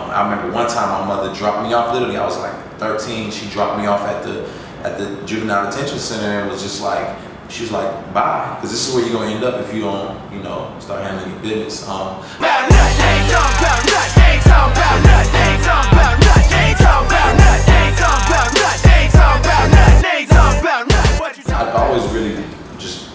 I remember one time my mother dropped me off. Literally, I was like 13. She dropped me off at the juvenile detention center and was just like, she was like, bye, because this is where you're gonna end up if you don't, you know, start handling your business. I've always really just,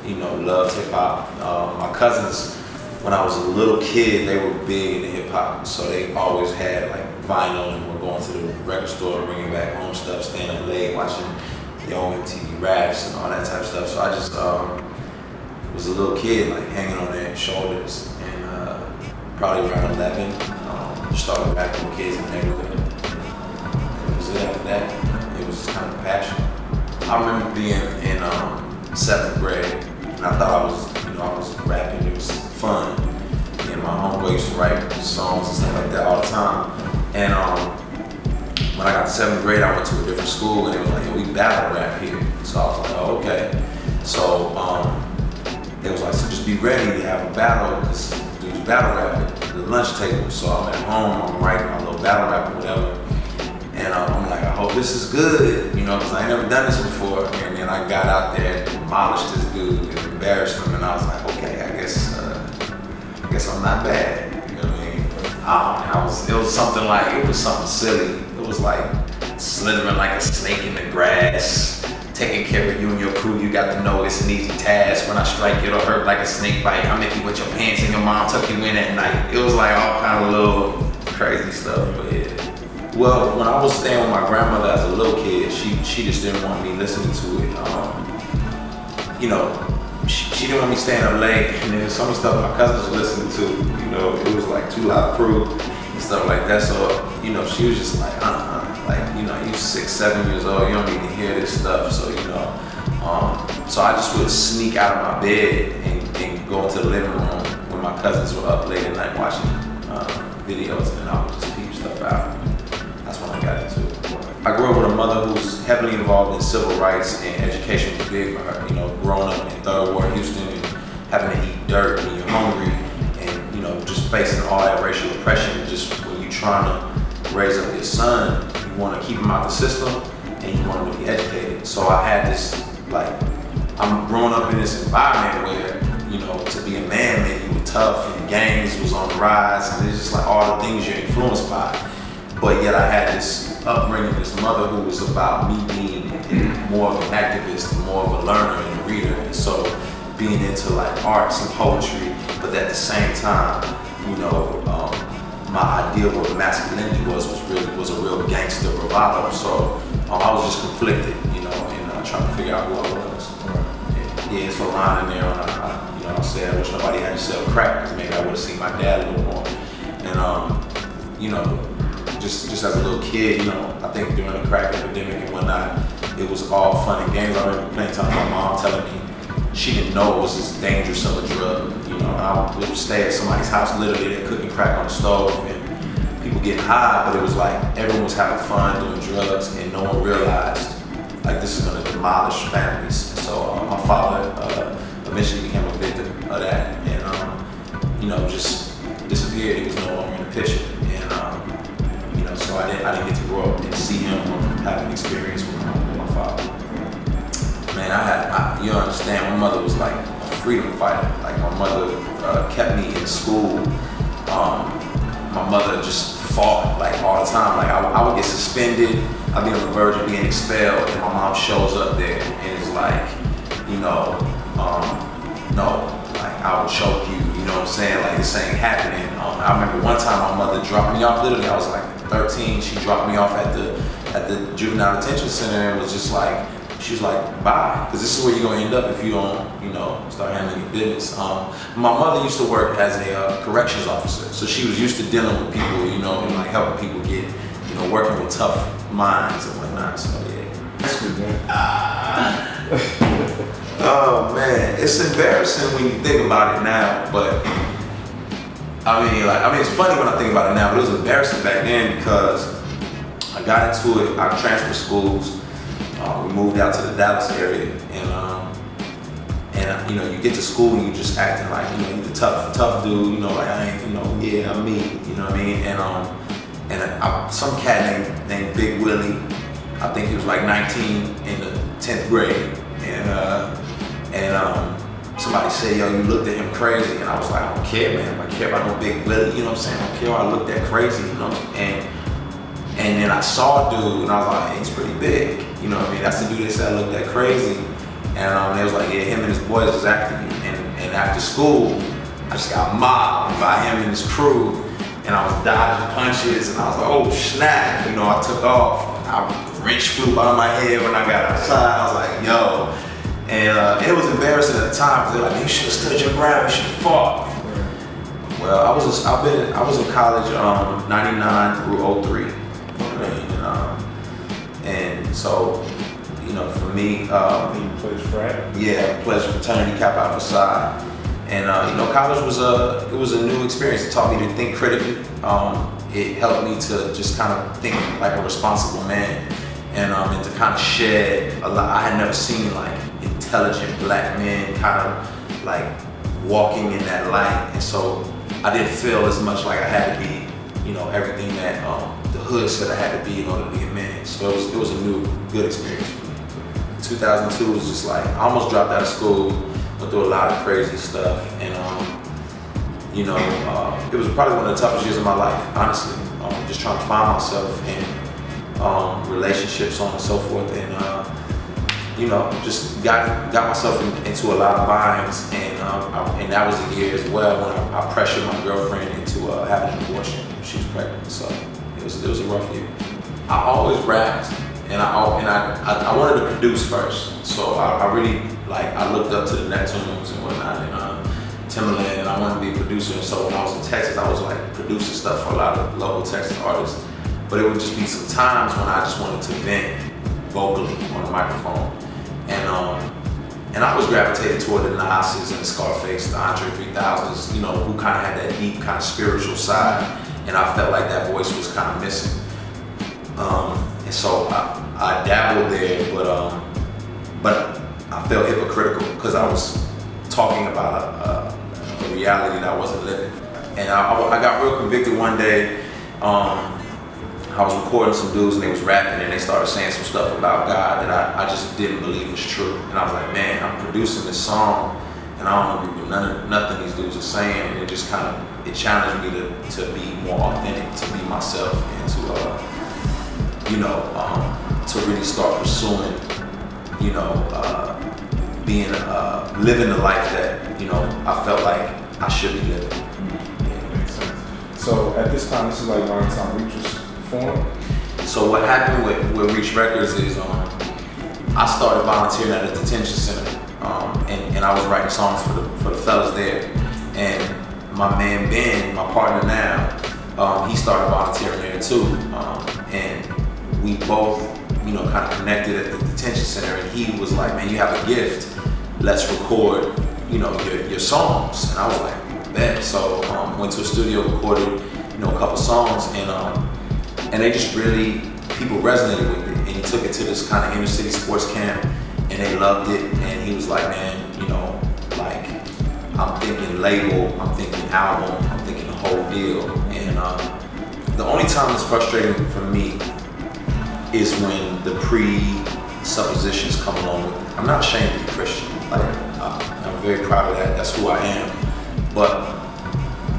you know, loved hip hop. My cousins, when I was a little kid, they were big into hip hop, so they always had like vinyl and were going to the record store, bringing back home stuff, staying up late, watching the old MTV raps and all that type of stuff. So I just was a little kid, like hanging on their shoulders, and probably around 11, just started rapping with kids in the neighborhood. It was it after that. It was just kind of a passion. I remember being in 7th grade, and I thought I was, you know, I was rapping. It was fun. And my homeboy used to write songs and stuff like that all the time. And when I got to 7th grade, I went to a different school, and it was like, yo, we battle rap here. So I was like, oh, okay. So it was like, so just be ready to have a battle, because dudes battle rap at the lunch table. So I'm at home, I'm writing my little battle rap or whatever. And I'm like, I hope this is good, you know, because I ain't never done this before. And then I got out there and demolished this dude and embarrassed him, and I was like, okay, I guess I'm not bad. You know what I mean? It was something like, it was something silly. It was like slithering like a snake in the grass, taking care of you and your crew. You got to know it's an easy task. When I strike, it'll hurt like a snake bite. I make you wet your pants and your mom tuck you in at night. It was like all kind of little crazy stuff, but yeah. Well, when I was staying with my grandmother as a little kid, she just didn't want me listening to it. You know, she didn't want me staying up late, and then some of the stuff my cousins were listening to, you know, it was like Too Loud Crew and stuff like that. So, you know, she was just like, like, you know, you 6, 7 years old, you don't need to hear this stuff. So, you know, so I just would sneak out of my bed and go into the living room when my cousins were up late at night watching videos, and then I would just peep stuff out. That's when I got into it. I grew up with a mother who was heavily involved in civil rights, and education was big for her. You know, growing up in Third Ward, Houston, and having to eat dirt when you're hungry, and, you know, just facing all that racial oppression, and just when you're trying to raise up your son, you want to keep him out the system, and you want him to be educated. So I had this, like, I'm growing up in this environment where, you know, to be a man meant you were tough, and gangs was on the rise, and it's just like all the things you're influenced by. But yet I had this upbringing, this mother who was about me being more of an activist, more of a learner and a reader. And so being into like arts and poetry, but at the same time, you know, my idea of what masculinity was a real gangster bravado. So I was just conflicted, you know, and trying to figure out who I was. Yeah, it's a line in there, and you know, I said I wish nobody had to sell crack, because maybe I would have seen my dad a little more. And you know, just as a little kid, you know, I think during the crack epidemic and whatnot, it was all fun and games. I remember plenty of times my mom telling me she didn't know it was as dangerous of a drug. You know, I would stay at somebody's house, literally, they're cooking crack on the stove and people getting high, but it was like everyone was having fun doing drugs, and no one realized like this is going to demolish families. So my father eventually became a victim of that, and you know, just disappeared. He was no longer in the picture. You know, so I didn't get to grow up and see him or have an experience with my father. Man, you don't understand, my mother was like a freedom fighter. Like, my mother kept me in school. My mother just fought like all the time. Like, I would get suspended, I'd be on the verge of being expelled, and my mom shows up there and is like, you know, no, like, I would choke you, you know what I'm saying? Like, this ain't happening. I remember one time my mother dropped me off, literally, I was like 13, she dropped me off at the juvenile detention center, and was just like, she was like, bye, because this is where you're gonna end up if you don't, you know, start handling your business. My mother used to work as a corrections officer, so she was used to dealing with people, you know, and like helping people get, you know, working with tough minds and whatnot, so yeah. That's good, man. Oh man, it's embarrassing when you think about it now, but I mean, it's funny when I think about it now, but it was embarrassing back then because I got into it. I transferred schools. We moved out to the Dallas area, and you know, you get to school and you just acting like, you know, you're the tough dude. You know, like I ain't, you know, yeah, I'm me. You know what I mean? And and some cat named Big Willie. I think he was like 19 in the 10th grade, and somebody said, yo, you looked at him crazy, and I was like, I don't care, man. I don't care about no Big Willie, you know what I'm saying? I don't care. I looked at crazy, you know, and then I saw a dude, and I was like, hey, he's pretty big, you know what I mean? That's the dude they said I looked at crazy, and they was like, yeah, him and his boys was after you, and after school, I just got mobbed by him and his crew, and I was dodging punches, and I was like, oh snap, you know, I took off. A wrench flew by my head when I got outside. I was like, yo. And it was embarrassing at the time, because they're like, you should have stood your ground, you should have fought. Well, I was in college 99 through 03. And so, you know, for me, you pledged frat? Yeah, pledged fraternity, Kappa Alpha Psi. And you know, college was a new experience. It taught me to think critically. It helped me to just kind of think like a responsible man, and to kind of shed a lot. I had never seen like intelligent black men kind of like walking in that light, and so I didn't feel as much like I had to be, you know, everything that the hood said I had to be in order to be a man. So it was a new, good experience for me. 2002 was just like, I almost dropped out of school, went through a lot of crazy stuff, and you know, it was probably one of the toughest years of my life, honestly. Just trying to find myself in relationships, so on and so forth, and you know, just got myself into a lot of binds, and that was the year as well when I pressured my girlfriend into having an abortion when she was pregnant. So it was a rough year. I always rapped, and I wanted to produce first. So I really I looked up to the Neptunes and whatnot, and Timberland, and I wanted to be a producer. And so when I was in Texas, I was like producing stuff for a lot of local Texas artists. But it would just be some times when I just wanted to vent vocally on the microphone. And I was gravitated toward the Nas's and the Scarface, the Andre 3000s, you know, who kind of had that deep kind of spiritual side. And I felt like that voice was kind of missing. And so I dabbled there, but I felt hypocritical because I was talking about a reality that I wasn't living. And I got real convicted one day. I was recording some dudes and they was rapping and they started saying some stuff about God that I just didn't believe was true. And I was like, man, I'm producing this song and I don't agree with nothing these dudes are saying. And it just kind of, it challenged me to be more authentic, to be myself, and to, you know, to really start pursuing, you know, living the life that, you know, I felt like I should be living. Yeah. Makes sense. So at this time, this is like around the time Reach was formed? So what happened with Reach Records is I started volunteering at a detention center, and I was writing songs for the fellas there. And my man Ben, my partner now, he started volunteering there too. And we both, you know, kind of connected at the detention center, and he was like, man, you have a gift, let's record, you know, your songs. And I was like, bet. So went to a studio, recorded, you know, a couple songs, and they just really, people resonated with it. And he took it to this kind of inner city sports camp, and they loved it. And he was like, man, you know, like, I'm thinking label, I'm thinking album, I'm thinking the whole deal. And the only time it's frustrating for me is when the presuppositions come along with it. I'm not ashamed to be Christian. Like, I'm very proud of that. That's who I am. But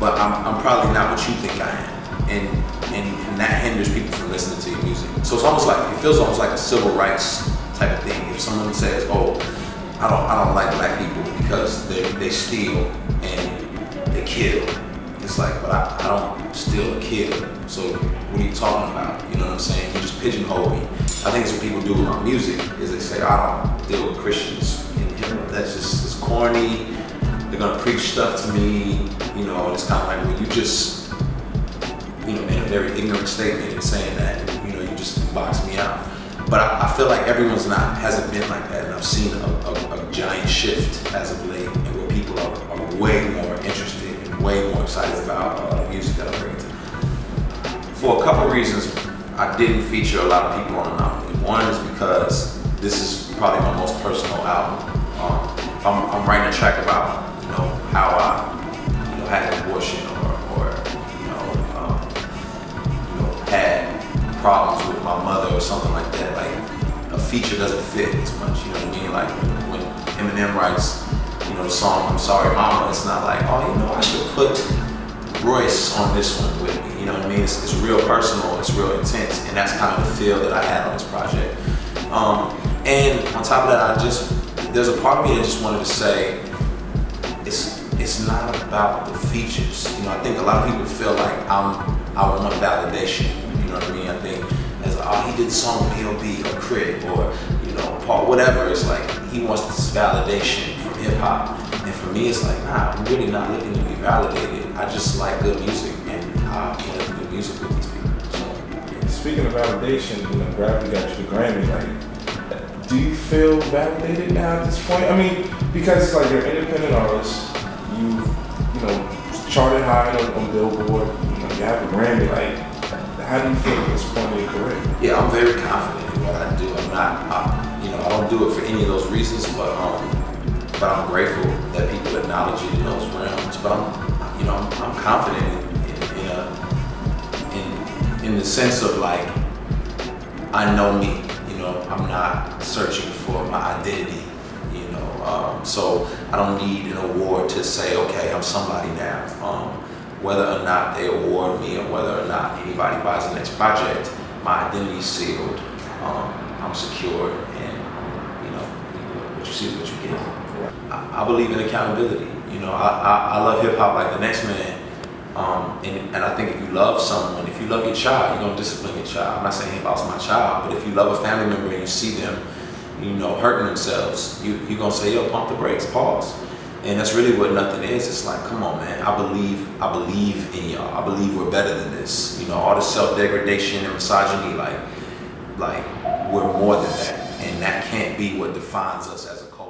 I'm probably not what you think I am. And that hinders people from listening to your music. So it's almost like, it feels almost like a civil rights type of thing. If someone says, oh, I don't like black people because they steal and they kill. It's like, but I don't steal or kill. So what are you talking about? You know what I'm saying? You just pigeonhole me. I think it's what people do with my music, is they say, I don't deal with Christians in hip hop. That's just, it's corny. They're gonna preach stuff to me. You know, it's kind of like, well, you just, you know, made a very ignorant statement in saying that, and, you know, you just boxed me out. But I feel like everyone's hasn't been like that, and I've seen a giant shift as of late, and where people are way more interested and way more excited about the music that I bring to them. For a couple reasons, I didn't feature a lot of people on the album. One is because this is probably my most personal album. I'm writing a track about, you know, how I, you know, had an abortion, or problems with my mother or something like that, like a feature doesn't fit as much, you know what I mean? Like when Eminem writes, you know, the song I'm Sorry Mama, it's not like, oh, you know, I should put Royce on this one with me, you know what I mean? It's real personal, it's real intense, and that's kind of the feel that I had on this project. And on top of that, there's a part of me that just wanted to say, it's not about the features. You know, I think a lot of people feel like I want validation. You know what I mean? I think as oh, he did the song with B.O.B. or Crit or, you know, Paul, whatever. It's like he wants this validation from hip hop. And for me, it's like, nah, I'm really not looking to be validated. I just like good music, and I want to do good music with these people. So, yeah. Speaking of validation, you know, Gravity got you the Grammy. Like, do you feel validated now at this point? I mean, because it's like you're an independent artist. You know, charted high on Billboard, you know, you have a Grammy, like, how do you feel at this point in your career? Yeah, I'm very confident in what I do. I'm not, you know, I don't do it for any of those reasons, but I'm grateful that people acknowledge it in those realms. But I'm confident in the sense of like, I know me, you know, I'm not searching for my identity. So I don't need an award to say, okay, I'm somebody now. Whether or not they award me or whether or not anybody buys the next project, my identity's sealed. I'm secure, and you know, what you see is what you get. I believe in accountability. You know, I love hip hop like the next man. And I think if you love someone, if you love your child, you're gonna discipline your child. I'm not saying hip hop's my child, but if you love a family member and you see them, you know, hurting themselves, you're gonna say, yo, pump the brakes, pause. And that's really what nothing is. It's like, come on, man, I believe in y'all. I believe we're better than this. You know, all the self-degradation and misogyny, like we're more than that. And that can't be what defines us as a culture.